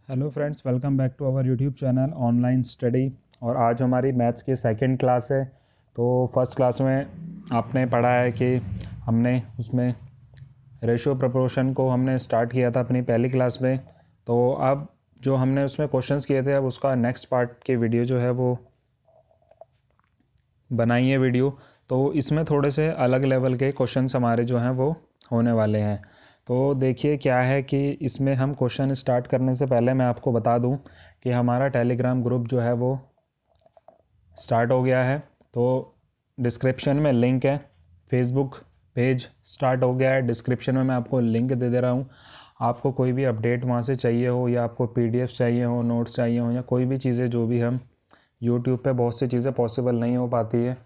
Hello friends, welcome back to our YouTube channel online study. और आज हमारी maths की सेकंड क्लास है। तो फर्स्ट क्लास में आपने पढ़ा है कि हमने उसमें रेशियो प्रोपोर्शन को हमने स्टार्ट किया था अपनी पहली क्लास में। तो अब जो हमने उसमें क्वेश्चंस किए थे, अब उसका नेक्स्ट पार्ट की वीडियो जो है वो बनाई है वीडियो। तो इसमें थोड़े से अलग लेवल के क्वेश्चंस हमारे जो हैं वो होने वाले हैं। तो देखिए क्या है कि इसमें हम क्वेश्चन स्टार्ट करने से पहले मैं आपको बता दूं कि हमारा टेलीग्राम ग्रुप जो है वो स्टार्ट हो गया है। तो डिस्क्रिप्शन में लिंक है, फेसबुक पेज स्टार्ट हो गया है। डिस्क्रिप्शन में मैं आपको लिंक दे दे रहा हूँ। आपको कोई भी अपडेट वहाँ से चाहिए हो, या आपको पीडीएफ चाहिए हो, नोट्स चाहिए हो, या कोई भी चीज़ें जो भी हम यूट्यूब पे बहुत सी चीज़ें पॉसिबल नहीं हो पाती है,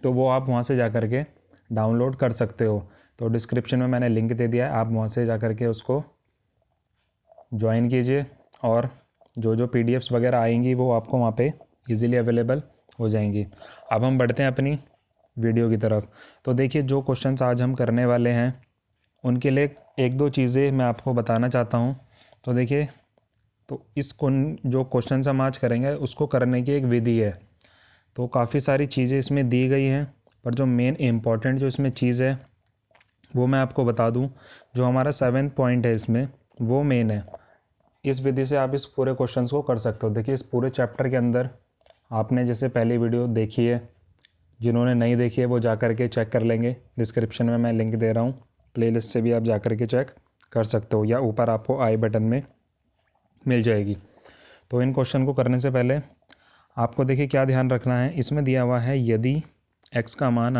तो वो आप वहाँ से जा कर के डाउनलोड कर सकते हो। तो डिस्क्रिप्शन में मैंने लिंक दे दिया है, आप वहाँ से जा कर के उसको ज्वाइन कीजिए और जो जो पीडीएफ्स वगैरह आएंगी वो आपको वहाँ पे इजीली अवेलेबल हो जाएंगी। अब हम बढ़ते हैं अपनी वीडियो की तरफ। तो देखिए जो क्वेश्चंस आज हम करने वाले हैं उनके लिए एक दो चीज़ें मैं आपको बताना चाहता हूँ। तो देखिए, तो जो क्वेश्चन हम आज करेंगे उसको करने की एक विधि है। तो काफ़ी सारी चीज़ें इसमें दी गई हैं, पर जो मेन इम्पॉर्टेंट जो इसमें चीज़ है वो मैं आपको बता दूं। जो हमारा 7th पॉइंट है इसमें, वो मेन है। इस विधि से आप इस पूरे क्वेश्चन को कर सकते हो। देखिए इस पूरे चैप्टर के अंदर आपने जैसे पहली वीडियो देखी है, जिन्होंने नहीं देखी है वो जा कर के चेक कर लेंगे। डिस्क्रिप्शन में मैं लिंक दे रहा हूँ, प्लेलिस्ट से भी आप जा कर के चेक कर सकते हो, या ऊपर आपको आई बटन में मिल जाएगी। तो इन क्वेश्चन को करने से पहले आपको देखिए क्या ध्यान रखना है। इसमें दिया हुआ है यदि x का मान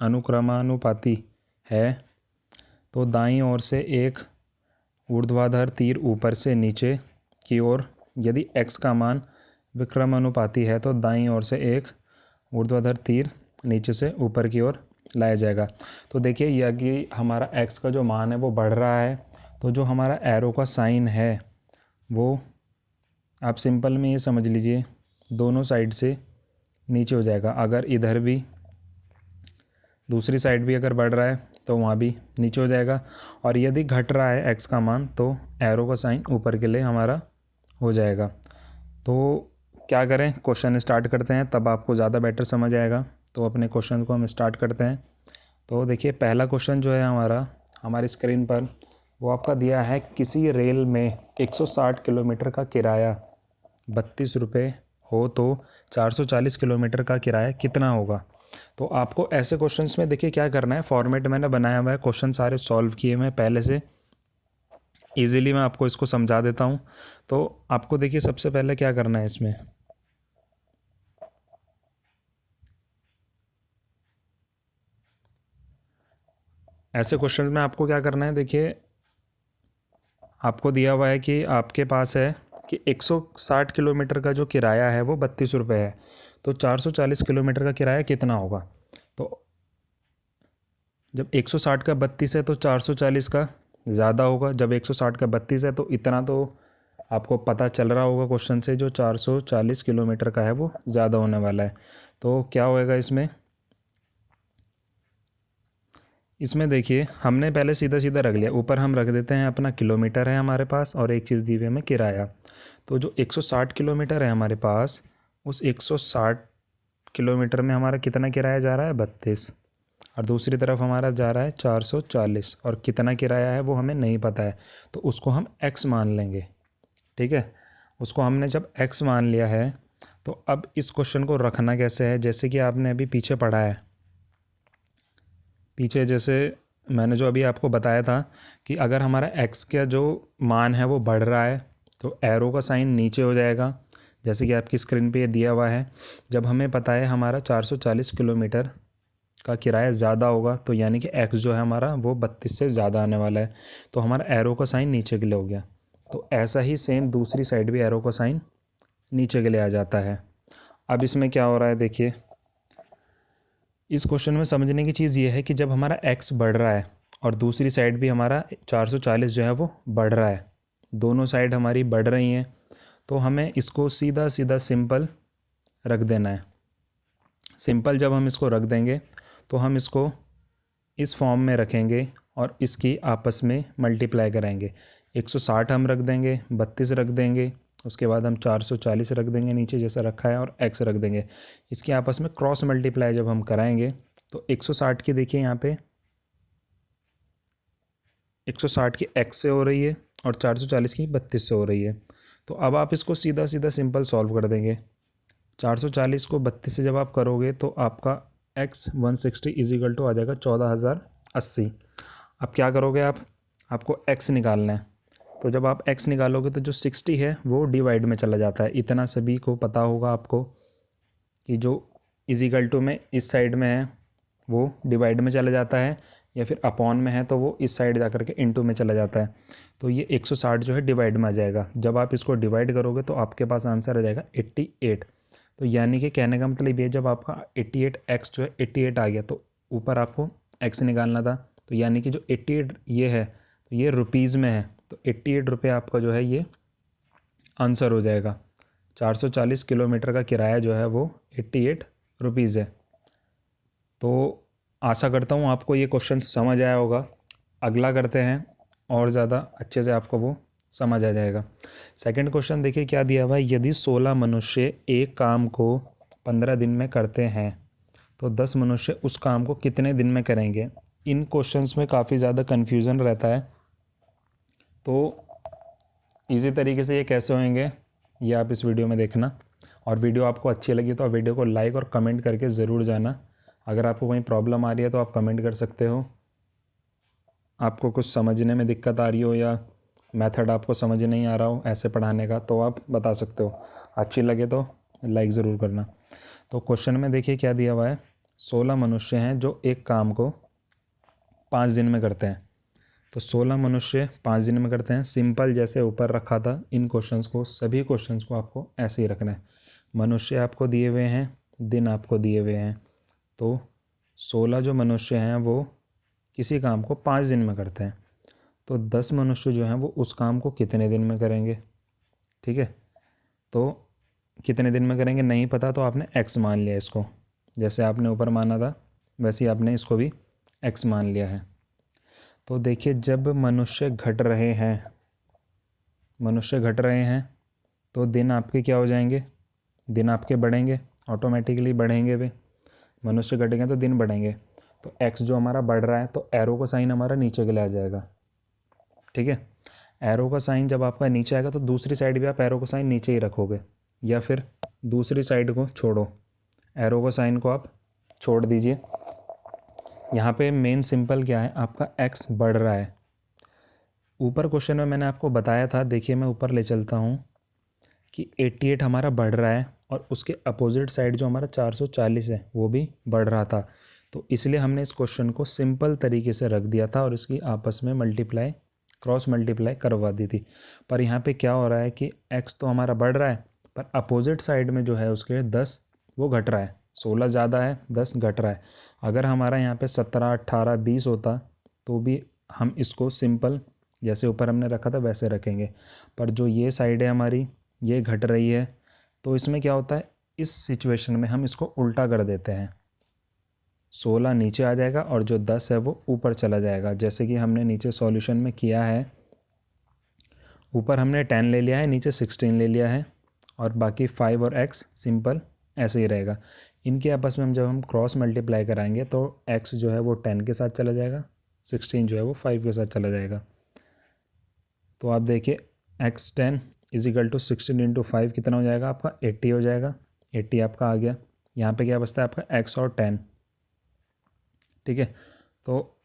अनुक्रमानुपाती है तो दाईं ओर से एक ऊर्ध्वाधर तीर ऊपर से नीचे की ओर, यदि x का मान विक्रमानुपाती है तो दाईं ओर से एक ऊर्ध्वाधर तीर नीचे से ऊपर की ओर लाया जाएगा। तो देखिए यह कि हमारा x का जो मान है वो बढ़ रहा है, तो जो हमारा एरो का साइन है वो आप सिंपल में ये समझ लीजिए दोनों साइड से नीचे हो जाएगा। अगर इधर भी दूसरी साइड भी अगर बढ़ रहा है तो वहाँ भी नीचे हो जाएगा। और यदि घट रहा है x का मान तो एरो का साइन ऊपर के लिए हमारा हो जाएगा। तो क्या करें, क्वेश्चन स्टार्ट करते हैं, तब आपको ज़्यादा बेटर समझ आएगा। तो अपने क्वेश्चन को हम स्टार्ट करते हैं। तो देखिए पहला क्वेश्चन जो है हमारी स्क्रीन पर, वो आपका दिया है किसी रेल में 160 किलोमीटर का किराया 32 रुपये हो तो 440 किलोमीटर का किराया कितना होगा। तो आपको ऐसे क्वेश्चंस में देखिए क्या करना है, फॉर्मेट मैंने बनाया हुआ है, क्वेश्चन सारे सॉल्व किए मैं पहले से, इजीली मैं आपको इसको समझा देता हूँ। तो आपको देखिए सबसे पहले क्या करना है इसमें, ऐसे क्वेश्चन में आपको क्या करना है। देखिए आपको दिया हुआ है कि आपके पास है कि 160 किलोमीटर का जो किराया है वो 32 रुपये है, तो 440 किलोमीटर का किराया कितना होगा। तो जब 160 का 32 है तो 440 का ज़्यादा होगा। जब 160 का 32 है तो इतना तो आपको पता चल रहा होगा क्वेश्चन से, जो 440 किलोमीटर का है वो ज़्यादा होने वाला है। तो क्या होएगा इसमें, इसमें देखिए हमने पहले सीधा सीधा रख लिया, ऊपर हम रख देते हैं अपना किलोमीटर है हमारे पास, और एक चीज़ दी हुई हमें किराया। तो जो 160 किलोमीटर है हमारे पास, उस 160 किलोमीटर में हमारा कितना किराया जा रहा है 32, और दूसरी तरफ हमारा जा रहा है 440, और कितना किराया है वो हमें नहीं पता है, तो उसको हम x मान लेंगे। ठीक है, उसको हमने जब x मान लिया है, तो अब इस क्वेश्चन को रखना कैसे है, जैसे कि आपने अभी पीछे पढ़ा है, पीछे जैसे मैंने जो अभी आपको बताया था कि अगर हमारा x का जो मान है वो बढ़ रहा है तो एरो का साइन नीचे हो जाएगा, जैसे कि आपकी स्क्रीन पे ये दिया हुआ है। जब हमें पता है हमारा 440 किलोमीटर का किराया ज़्यादा होगा, तो यानी कि x जो है हमारा वो 32 से ज़्यादा आने वाला है, तो हमारा एरो का साइन नीचे के लिए हो गया। तो ऐसा ही सेम दूसरी साइड भी एरो का साइन नीचे के लिए आ जाता है। अब इसमें क्या हो रहा है देखिए, इस क्वेश्चन में समझने की चीज़ ये है कि जब हमारा x बढ़ रहा है और दूसरी साइड भी हमारा 440 जो है वो बढ़ रहा है, दोनों साइड हमारी बढ़ रही हैं, तो हमें इसको सीधा सीधा सिंपल रख देना है। सिंपल जब हम इसको रख देंगे तो हम इसको इस फॉर्म में रखेंगे और इसकी आपस में मल्टीप्लाई कराएंगे। 160 हम रख देंगे, 32 रख देंगे, उसके बाद हम 440 रख देंगे नीचे जैसा रखा है और x रख देंगे। इसकी आपस में क्रॉस मल्टीप्लाई जब हम कराएंगे तो 160 की देखिए यहाँ पे 160 की x से हो रही है और 440 की 32 से हो रही है। तो अब आप इसको सीधा सीधा सिंपल सॉल्व कर देंगे। 440 को 32 से जब आप करोगे तो आपका x 160 इजिकल टू आ जाएगा 14,080। अब क्या करोगे आपको x निकालना है। तो जब आप x निकालोगे तो जो 60 है वो डिवाइड में चला जाता है। इतना सभी को पता होगा आपको कि जो इजिकल टू में इस साइड में है वो डिवाइड में चला जाता है, या फिर अपॉन में है तो वो इस साइड जा करके इनटू में चला जाता है। तो ये 160 जो है डिवाइड में आ जाएगा। जब आप इसको डिवाइड करोगे तो आपके पास आंसर आ जाएगा 88। तो यानी कि कहने का मतलब ये, जब आपका 88x जो है 88 आ गया तो ऊपर आपको x निकालना था। तो यानी कि जो 88 ये है तो ये रुपीज़ में है, तो 88 रुपये आपका जो है ये आंसर हो जाएगा। 440 किलोमीटर का किराया जो है वो 88 रुपीज़ है। तो आशा करता हूँ आपको ये क्वेश्चन समझ आया होगा। अगला करते हैं और ज़्यादा अच्छे से आपको वो समझ आ जाएगा। सेकंड क्वेश्चन देखिए क्या दिया हुआ है। यदि 16 मनुष्य एक काम को 15 दिन में करते हैं तो 10 मनुष्य उस काम को कितने दिन में करेंगे। इन क्वेश्चंस में काफ़ी ज़्यादा कन्फ्यूज़न रहता है, तो इजी तरीके से ये कैसे होंगे ये आप इस वीडियो में देखना। और वीडियो आपको अच्छी लगी तो आप वीडियो को लाइक और कमेंट करके ज़रूर जाना। अगर आपको कोई प्रॉब्लम आ रही है तो आप कमेंट कर सकते हो। आपको कुछ समझने में दिक्कत आ रही हो या मेथड आपको समझ नहीं आ रहा हो ऐसे पढ़ाने का तो आप बता सकते हो। अच्छी लगे तो लाइक ज़रूर करना। तो क्वेश्चन में देखिए क्या दिया हुआ है। 16 मनुष्य हैं जो एक काम को 5 दिन में करते हैं। तो 16 मनुष्य 5 दिन में करते हैं। सिंपल जैसे ऊपर रखा था इन क्वेश्चंस को, सभी क्वेश्चंस को आपको ऐसे ही रखना है। मनुष्य आपको दिए हुए हैं, दिन आपको दिए हुए हैं। तो 16 जो मनुष्य हैं वो किसी काम को 5 दिन में करते हैं, तो 10 मनुष्य जो हैं वो उस काम को कितने दिन में करेंगे। ठीक है, तो कितने दिन में करेंगे नहीं पता तो आपने x मान लिया इसको। जैसे आपने ऊपर माना था वैसे ही आपने इसको भी x मान लिया है। तो देखिए जब मनुष्य घट रहे हैं तो दिन आपके क्या हो जाएंगे, दिन आपके बढ़ेंगे, ऑटोमेटिकली बढ़ेंगे वे। मनुष्य घटेंगे तो दिन बढ़ेंगे। तो x जो हमारा बढ़ रहा है तो एरो का साइन हमारा नीचे के लिए आ जाएगा। ठीक है, एरो का साइन जब आपका नीचे आएगा तो दूसरी साइड भी आप एरो का साइन नीचे ही रखोगे, या फिर दूसरी साइड को छोड़ो, एरो का साइन को आप छोड़ दीजिए। यहाँ पे मेन सिंपल क्या है, आपका x बढ़ रहा है। ऊपर क्वेश्चन में मैंने आपको बताया था, देखिए मैं ऊपर ले चलता हूँ कि 88 हमारा बढ़ रहा है और उसके अपोजिट साइड जो हमारा 440 है वो भी बढ़ रहा था। तो इसलिए हमने इस क्वेश्चन को सिंपल तरीके से रख दिया था और इसकी आपस में क्रॉस मल्टीप्लाई करवा दी थी। पर यहाँ पे क्या हो रहा है कि x तो हमारा बढ़ रहा है पर अपोजिट साइड में जो है उसके 10 वो घट रहा है। 16 ज़्यादा है, 10 घट रहा है। अगर हमारा यहाँ पे 17, 18, 20 होता तो भी हम इसको सिंपल जैसे ऊपर हमने रखा था वैसे रखेंगे। पर जो ये साइड है हमारी ये घट रही है, तो इसमें क्या होता है, इस सिचुएशन में हम इसको उल्टा कर देते हैं। 16 नीचे आ जाएगा और जो 10 है वो ऊपर चला जाएगा, जैसे कि हमने नीचे सॉल्यूशन में किया है। ऊपर हमने 10 ले लिया है, नीचे 16 ले लिया है और बाकी 5 और x सिंपल ऐसे ही रहेगा। इनके आपस में हम जब हम क्रॉस मल्टीप्लाई कराएंगे तो x जो है वो 10 के साथ चला जाएगा, 16 जो है वो 5 के साथ चला जाएगा। तो आप देखिए x 10 इजिकल टू 16 इंटू 5 कितना हो जाएगा आपका 80 हो जाएगा। 80 आपका आ गया। यहाँ पे क्या बचता है आपका x और 10। ठीक है, तो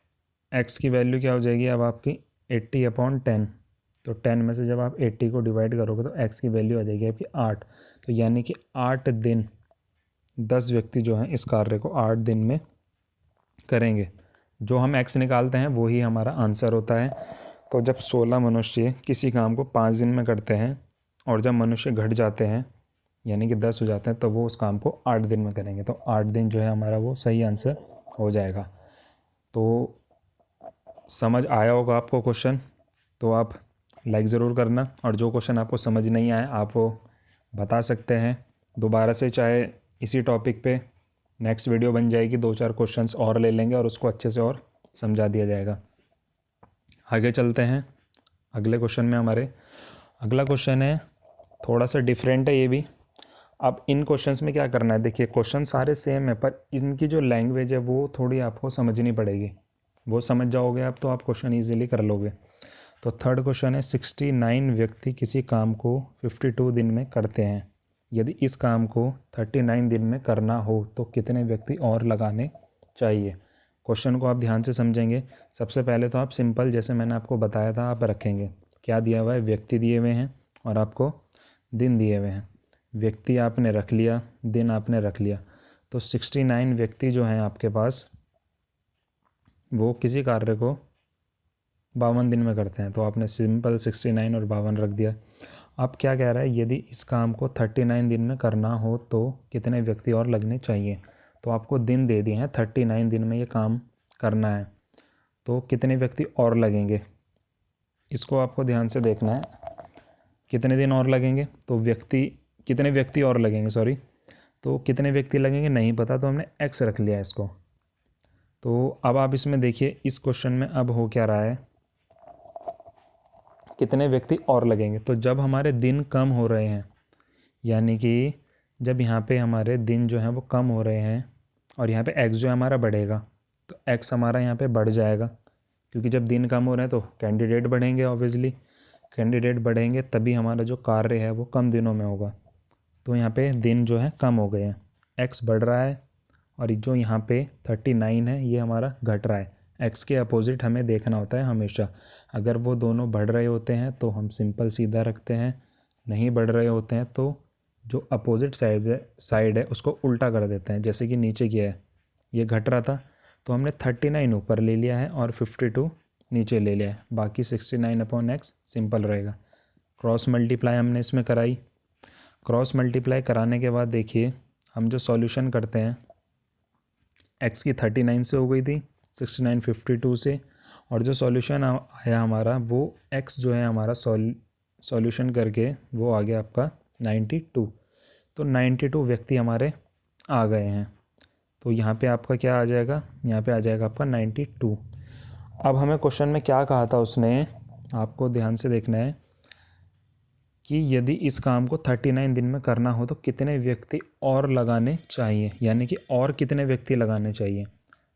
x की वैल्यू क्या हो जाएगी अब आपकी 80 अपॉन 10। तो 10 में से जब आप 80 को डिवाइड करोगे तो x की वैल्यू आ जाएगी आपकी 8। तो यानी कि 8 दिन 10 व्यक्ति जो हैं इस कार्य को 8 दिन में करेंगे। जो हम x निकालते हैं वही हमारा आंसर होता है। तो जब 16 मनुष्य किसी काम को 5 दिन में करते हैं और जब मनुष्य घट जाते हैं यानी कि 10 हो जाते हैं तो वो उस काम को 8 दिन में करेंगे। तो 8 दिन जो है हमारा वो सही आंसर हो जाएगा। तो समझ आया होगा आपको क्वेश्चन, तो आप लाइक ज़रूर करना। और जो क्वेश्चन आपको समझ नहीं आया आप वो बता सकते हैं दोबारा से, चाहे इसी टॉपिक पे नेक्स्ट वीडियो बन जाएगी, 2-4 क्वेश्चंस और ले लेंगे और उसको अच्छे से और समझा दिया जाएगा। आगे चलते हैं। अगले क्वेश्चन में हमारे अगला क्वेश्चन है, थोड़ा सा डिफरेंट है ये भी। अब इन क्वेश्चंस में क्या करना है, देखिए क्वेश्चन सारे सेम है पर इनकी जो लैंग्वेज है वो थोड़ी आपको समझनी पड़ेगी। वो समझ जाओगे आप तो आप क्वेश्चन ईजिली कर लोगे। तो थर्ड क्वेश्चन है, 69 व्यक्ति किसी काम को 52 दिन में करते हैं। यदि इस काम को 39 दिन में करना हो तो कितने व्यक्ति और लगाने चाहिए। क्वेश्चन को आप ध्यान से समझेंगे। सबसे पहले तो आप सिंपल, जैसे मैंने आपको बताया था, आप रखेंगे। क्या दिया हुआ है, व्यक्ति दिए हुए हैं और आपको दिन दिए हुए हैं। व्यक्ति आपने रख लिया, दिन आपने रख लिया। तो 69 व्यक्ति जो हैं आपके पास, वो किसी कार्य को 52 दिन में करते हैं। तो आपने सिंपल 69 और 52 रख दिया। अब क्या कह रहा है, यदि इस काम को 39 दिन में करना हो तो कितने व्यक्ति और लगने चाहिए। तो आपको दिन दे दिए हैं, 39 दिन में ये काम करना है तो कितने व्यक्ति और लगेंगे, इसको आपको ध्यान से देखना है। कितने दिन और लगेंगे, तो कितने व्यक्ति और लगेंगे, सॉरी। तो कितने व्यक्ति लगेंगे नहीं पता, तो हमने एक्स रख लिया इसको। तो अब आप इसमें देखिए, इस क्वेश्चन में अब हो क्या रहा है, कितने व्यक्ति और लगेंगे। तो जब हमारे दिन कम हो रहे हैं, यानी कि जब यहाँ पे हमारे दिन जो हैं वो कम हो रहे हैं और यहाँ पे एक्स जो है हमारा बढ़ेगा, तो एक्स हमारा यहाँ पे बढ़ जाएगा। क्योंकि जब दिन कम हो रहे हैं तो कैंडिडेट बढ़ेंगे, ऑब्वियसली कैंडिडेट बढ़ेंगे तभी हमारा जो कार्य है वो कम दिनों में होगा। तो यहाँ पे दिन जो है कम हो गए हैं, एक्स बढ़ रहा है और जो यहाँ पे 39 है ये हमारा घट रहा है। एक्स के अपोजिट हमें देखना होता है हमेशा। अगर वो दोनों बढ़ रहे होते हैं तो हम सिंपल सीधा रखते हैं, नहीं बढ़ रहे होते हैं तो जो अपोजिट साइड है उसको उल्टा कर देते हैं। जैसे कि नीचे किया है, ये घट रहा था तो हमने 39 ऊपर ले लिया है और 52 नीचे ले लिया है, बाकी 69/x सिंपल रहेगा। क्रॉस मल्टीप्लाई हमने इसमें कराई। क्रॉस मल्टीप्लाई कराने के बाद देखिए हम जो सॉल्यूशन करते हैं, एक्स की 39 से हो गई थी, 69 52 से, और जो सॉल्यूशन आया हमारा वो एक्स जो है हमारा सॉल्यूशन करके वो आ गया आपका 92। तो 92 व्यक्ति हमारे आ गए हैं। तो यहाँ पे आपका क्या आ जाएगा, यहाँ पे आ जाएगा आपका 92। अब हमें क्वेश्चन में क्या कहा था उसने, आपको ध्यान से देखना है कि यदि इस काम को 39 दिन में करना हो तो कितने व्यक्ति और लगाने चाहिए, यानी कि और कितने व्यक्ति लगाने चाहिए।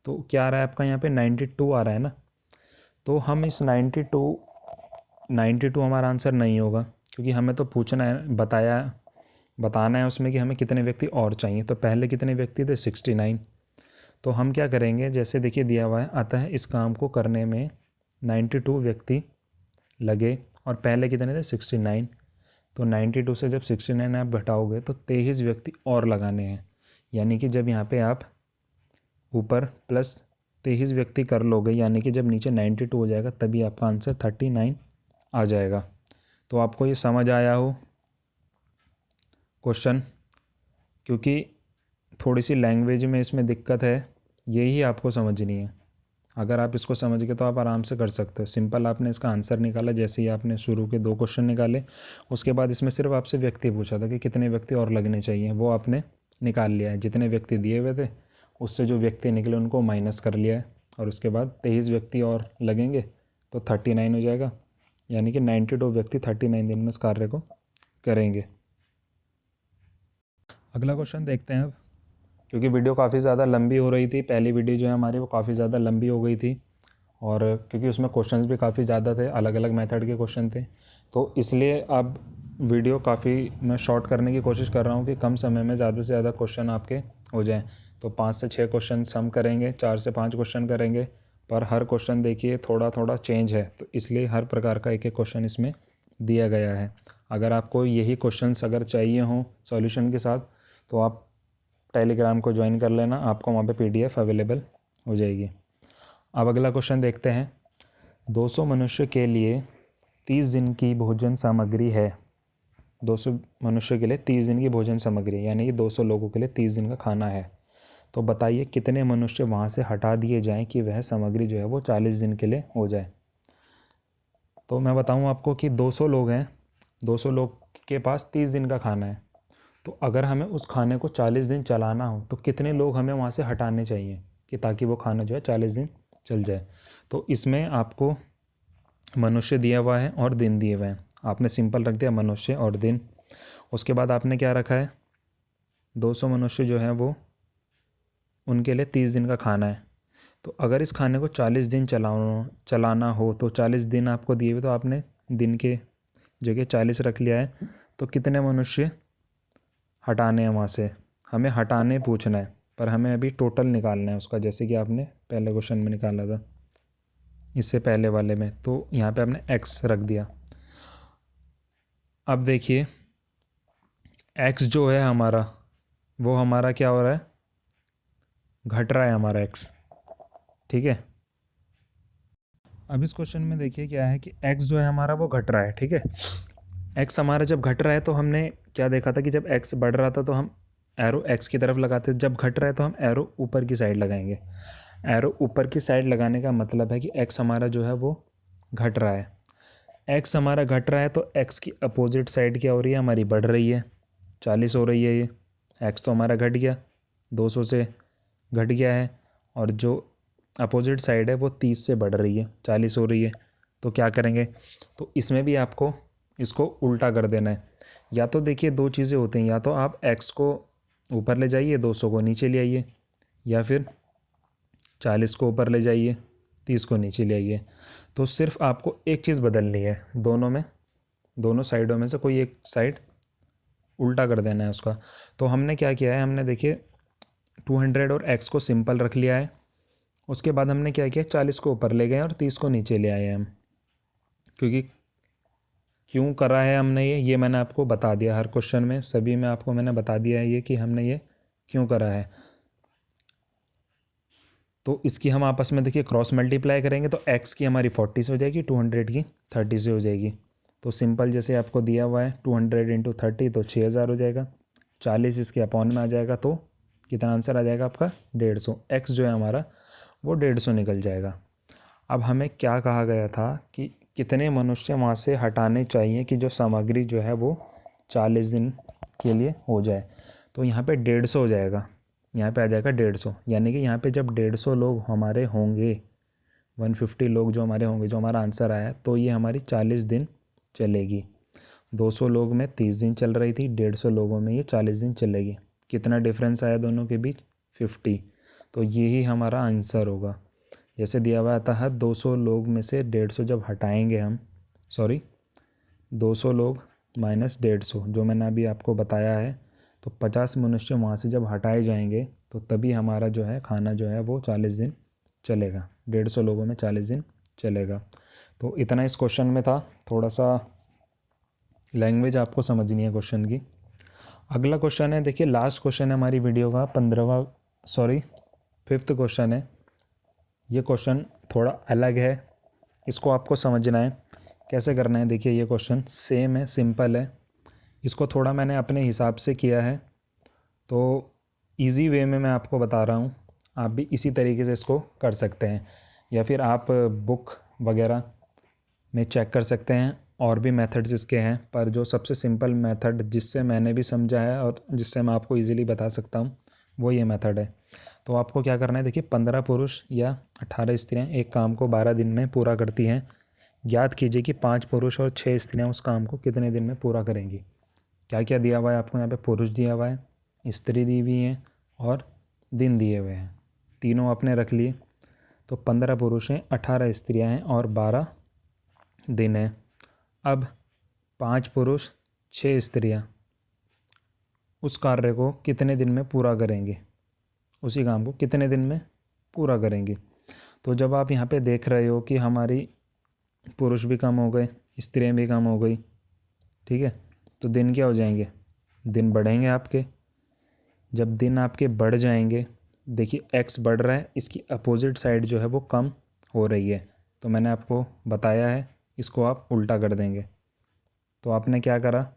तो क्या आ रहा है आपका यहाँ पे 92 आ रहा है ना। तो हम इस 92 हमारा आंसर नहीं होगा, क्योंकि हमें तो पूछना है, बताना है उसमें कि हमें कितने व्यक्ति और चाहिए। तो पहले कितने व्यक्ति थे, 69। तो हम क्या करेंगे, जैसे देखिए दिया हुआ है, अतः इस काम को करने में 92 व्यक्ति लगे और पहले कितने थे, 69। तो 92 से जब 69 आप घटाओगे तो 23 व्यक्ति और लगाने हैं। यानी कि जब यहाँ पे आप ऊपर प्लस 23 व्यक्ति कर लोगे, यानी कि जब नीचे 92 हो जाएगा तभी आपका आंसर 39 आ जाएगा। तो आपको ये समझ आया हो क्वेश्चन, क्योंकि थोड़ी सी लैंग्वेज में इसमें दिक्कत है, यही आपको समझनी है। अगर आप इसको समझ गए तो आप आराम से कर सकते हो। सिंपल आपने इसका आंसर निकाला, जैसे ही आपने शुरू के 2 क्वेश्चन निकाले, उसके बाद इसमें सिर्फ आपसे व्यक्ति पूछा था कि कितने व्यक्ति और लगने चाहिए, वो आपने निकाल लिया है। जितने व्यक्ति दिए हुए थे उससे जो व्यक्ति निकले उनको माइनस कर लिया है और उसके बाद 23 व्यक्ति और लगेंगे तो 39 हो जाएगा। यानी कि 92 व्यक्ति 39 दिन में इस कार्य को करेंगे। अगला क्वेश्चन देखते हैं अब, क्योंकि वीडियो काफ़ी ज़्यादा लंबी हो रही थी। पहली वीडियो जो है हमारी वो काफ़ी ज़्यादा लंबी हो गई थी और क्योंकि उसमें क्वेश्चंस भी काफ़ी ज़्यादा थे, अलग अलग मेथड के क्वेश्चन थे, तो इसलिए अब वीडियो काफ़ी मैं शॉर्ट करने की कोशिश कर रहा हूँ कि कम समय में ज़्यादा से ज़्यादा क्वेश्चन आपके हो जाएं। तो 5 से 6 क्वेश्चन हम करेंगे, 4 से 5 क्वेश्चन करेंगे, पर हर क्वेश्चन देखिए थोड़ा थोड़ा चेंज है, तो इसलिए हर प्रकार का एक एक क्वेश्चन इसमें दिया गया है। अगर आपको यही क्वेश्चन अगर चाहिए हों सॉल्यूशन के साथ तो आप टेलीग्राम को ज्वाइन कर लेना, आपको वहाँ पे PDF अवेलेबल हो जाएगी। अब अगला क्वेश्चन देखते हैं। 200 मनुष्य के लिए 30 दिन की भोजन सामग्री है। 200 मनुष्य के लिए 30 दिन की भोजन सामग्री, यानी कि 200 लोगों के लिए 30 दिन का खाना है। तो बताइए कितने मनुष्य वहाँ से हटा दिए जाएं कि वह सामग्री जो है वो 40 दिन के लिए हो जाए। तो मैं बताऊँ आपको कि 200 लोग हैं, 200 लोग के पास 30 दिन का खाना है। तो अगर हमें उस खाने को 40 दिन चलाना हो तो कितने लोग हमें वहाँ से हटाने चाहिए कि ताकि वो खाना जो है 40 दिन चल जाए। तो इसमें आपको मनुष्य दिया हुआ है और दिन दिए हुए हैं। आपने सिंपल रख दिया मनुष्य और दिन। उसके बाद आपने क्या रखा है, 200 मनुष्य जो है वो उनके लिए 30 दिन का खाना है। तो अगर इस खाने को 40 दिन चलाना हो तो 40 दिन आपको दिए हुए, तो आपने दिन के जगह 40 रख लिया है। तो कितने मनुष्य हटाने हैं वहाँ से, हमें हटाने पूछना है, पर हमें अभी टोटल निकालना है उसका, जैसे कि आपने पहले क्वेश्चन में निकाला था इससे पहले वाले में। तो यहाँ पे आपने x रख दिया। अब देखिए x जो है हमारा, वो हमारा क्या हो रहा है, घट रहा है हमारा x। ठीक है, अब इस क्वेश्चन में देखिए क्या है कि x जो है हमारा वो घट रहा है। ठीक है, x हमारा जब घट रहा है तो हमने क्या देखा था कि जब x बढ़ रहा था तो हम एरो x की तरफ लगाते थे, जब घट रहा है तो हम एरो ऊपर की साइड लगाएंगे। एरो ऊपर की साइड लगाने का मतलब है कि x हमारा जो है वो घट रहा है। x हमारा घट रहा है तो x की अपोजिट साइड क्या हो रही है, हमारी बढ़ रही है, 40 हो रही है। ये x तो हमारा घट गया, 200 से घट गया है, और जो अपोजिट साइड है वो 30 से बढ़ रही है, 40 हो रही है। तो क्या करेंगे, तो इसमें भी आपको इसको उल्टा कर देना है। या तो देखिए दो चीज़ें होती हैं, या तो आप x को ऊपर ले जाइए, 200 को नीचे ले आइए, या फिर 40 को ऊपर ले जाइए, 30 को नीचे ले आइए। तो सिर्फ आपको एक चीज़ बदलनी है, दोनों में, दोनों साइडों में से कोई एक साइड उल्टा कर देना है उसका। तो हमने क्या किया है, हमने देखिए 200 और x को सिंपल रख लिया है। उसके बाद हमने क्या किया, 40 को ऊपर ले गए और 30 को नीचे ले आए हम। क्योंकि क्यों करा है हमने ये मैंने आपको बता दिया, हर क्वेश्चन में सभी में आपको मैंने बता दिया है ये कि हमने ये क्यों करा है। तो इसकी हम आपस में देखिए क्रॉस मल्टीप्लाई करेंगे तो x की हमारी 40 से हो जाएगी, 200 की 30 से हो जाएगी। तो सिंपल जैसे आपको दिया हुआ है 200 इंटू 30 तो 6000 हो जाएगा, 40 इसके अपॉन में आ जाएगा, तो कितना आंसर आ जाएगा आपका 150। x जो है हमारा वो 150 निकल जाएगा। अब हमें क्या कहा गया था कि कितने मनुष्य वहाँ से हटाने चाहिए कि जो सामग्री जो है वो 40 दिन के लिए हो जाए। तो यहाँ पे 150 हो जाएगा, यहाँ पे आ जाएगा 150। यानी कि यहाँ पे जब 150 लोग हमारे होंगे, 150 लोग जो हमारे होंगे, जो हमारा आंसर आया, तो ये हमारी 40 दिन चलेगी। 200 लोग में 30 दिन चल रही थी, 150 लोगों में ये 40 दिन चलेगी। कितना डिफरेंस आया दोनों के बीच, 50। तो यही हमारा आंसर होगा। जैसे दिया हुआ आता है 200 लोग में से 150 जब हटाएंगे हम, सॉरी 200 लोग माइनस 150 जो मैंने अभी आपको बताया है, तो 50 मनुष्य वहाँ से जब हटाए जाएंगे तो तभी हमारा जो है खाना जो है वो 40 दिन चलेगा, 150 लोगों में 40 दिन चलेगा। तो इतना इस क्वेश्चन में था, थोड़ा सा लैंग्वेज आपको समझनी है क्वेश्चन की। अगला क्वेश्चन है, देखिए लास्ट क्वेश्चन है हमारी वीडियो का, 15वां, सॉरी 5th क्वेश्चन है। ये क्वेश्चन थोड़ा अलग है, इसको आपको समझना है कैसे करना है। देखिए ये क्वेश्चन सेम है, सिंपल है, इसको थोड़ा मैंने अपने हिसाब से किया है, तो इजी वे में मैं आपको बता रहा हूँ। आप भी इसी तरीके से इसको कर सकते हैं, या फिर आप बुक वगैरह में चेक कर सकते हैं, और भी मेथड्स इसके हैं, पर जो सबसे सिंपल मेथड जिससे मैंने भी समझा है और जिससे मैं आपको इजीली बता सकता हूँ वो ये मेथड है। तो आपको क्या करना है, देखिए 15 पुरुष या 18 स्त्रियाँ एक काम को 12 दिन में पूरा करती हैं। ज्ञात कीजिए कि 5 पुरुष और 6 स्त्रियाँ उस काम को कितने दिन में पूरा करेंगी। क्या क्या दिया हुआ है आपको, यहाँ पे पुरुष दिया हुआ है, स्त्री दी हुई है, और दिन दिए हुए हैं, तीनों आपने रख लिए। तो 15 पुरुष हैं, 18 स्त्रियाँ हैं और 12 दिन हैं। अब 5 पुरुष 6 स्त्रियाँ उस कार्य को कितने दिन में पूरा करेंगे, उसी काम को कितने दिन में पूरा करेंगे। तो जब आप यहाँ पे देख रहे हो कि हमारी पुरुष भी कम हो गए, स्त्रियाँ भी कम हो गई, ठीक है, तो दिन क्या हो जाएंगे, दिन बढ़ेंगे आपके। जब दिन आपके बढ़ जाएंगे, देखिए x बढ़ रहा है, इसकी अपोजिट साइड जो है वो कम हो रही है। तो मैंने आपको बताया है, इसको आप उल्टा कर देंगे। तो आपने क्या करा,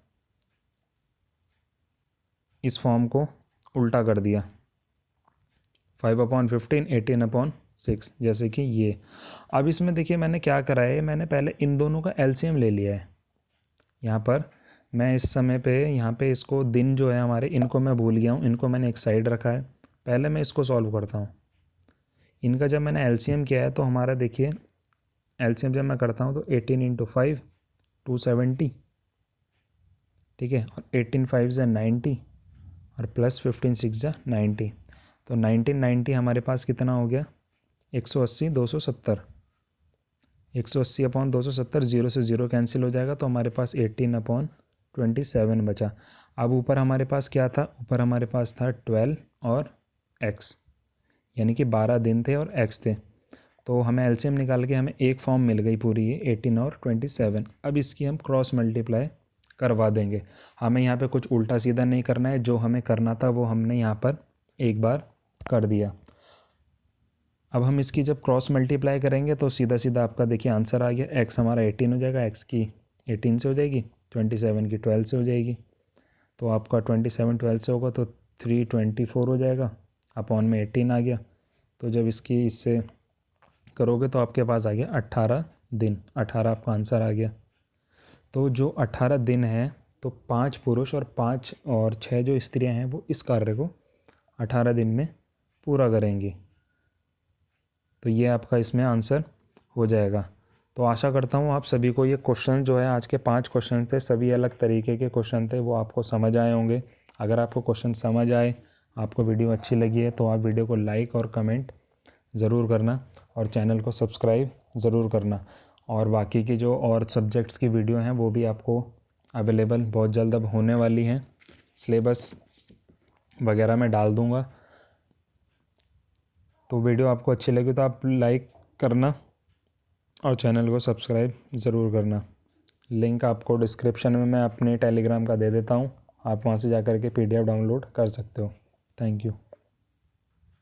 इस फॉर्म को उल्टा कर दिया, 5/15 18/6, जैसे कि ये। अब इसमें देखिए मैंने क्या करा है, मैंने पहले इन दोनों का एलसीएम ले लिया है। यहाँ पर मैं इस समय पे यहाँ पे इसको दिन जो है हमारे, इनको मैं भूल गया हूँ, इनको मैंने एक साइड रखा है। पहले मैं इसको सॉल्व करता हूँ। इनका जब मैंने एलसीएम किया है तो हमारा देखिए एलसीएम जब मैं करता हूँ तो 18 इंटू 5 270, ठीक है, और 18 5 ज़ा 90 और प्लस 15 6 ज़ा 90, तो 1990 हमारे पास कितना हो गया 180 270, 180 अपॉन 270, जीरो से ज़ीरो कैंसिल हो जाएगा, तो हमारे पास 18 अपॉन 27 बचा। अब ऊपर हमारे पास क्या था, ऊपर हमारे पास था 12 और x, यानी कि 12 दिन थे और x थे। तो हमें एलसीएम निकाल के हमें एक फॉर्म मिल गई पूरी, ये 18 और 27। अब इसकी हम क्रॉस मल्टीप्लाई करवा देंगे। हमें यहाँ पे कुछ उल्टा सीधा नहीं करना है, जो हमें करना था वो हमने यहाँ पर एक बार कर दिया। अब हम इसकी जब क्रॉस मल्टीप्लाई करेंगे तो सीधा सीधा आपका देखिए आंसर आ गया, x हमारा 18 हो जाएगा, x की 18 से हो जाएगी, 27 की 12 से हो जाएगी, तो आपका 27 12 से होगा तो 324 हो जाएगा, अपॉन में 18 आ गया। तो जब इसकी इससे करोगे तो आपके पास आ गया 18 दिन, 18 आपका आंसर आ गया। तो जो 18 दिन है तो 5 पुरुष और 5 और 6 जो स्त्रियां हैं वो इस कार्य को 18 दिन में पूरा करेंगी। तो ये आपका इसमें आंसर हो जाएगा। तो आशा करता हूँ आप सभी को ये क्वेश्चन जो है, आज के 5 क्वेश्चन थे, सभी अलग तरीके के क्वेश्चन थे, वो आपको समझ आए होंगे। अगर आपको क्वेश्चन समझ आए, आपको वीडियो अच्छी लगी है तो आप वीडियो को लाइक और कमेंट ज़रूर करना और चैनल को सब्सक्राइब ज़रूर करना। और बाकी की जो और सब्जेक्ट्स की वीडियो हैं वो भी आपको अवेलेबल बहुत जल्द अब होने वाली हैं, सिलेबस वगैरह मैं डाल दूँगा। तो वीडियो आपको अच्छी लगी तो आप लाइक करना और चैनल को सब्सक्राइब ज़रूर करना। लिंक आपको डिस्क्रिप्शन में मैं अपने टेलीग्राम का दे देता हूँ, आप वहाँ से जा कर के PDF डाउनलोड कर सकते हो। Thank you.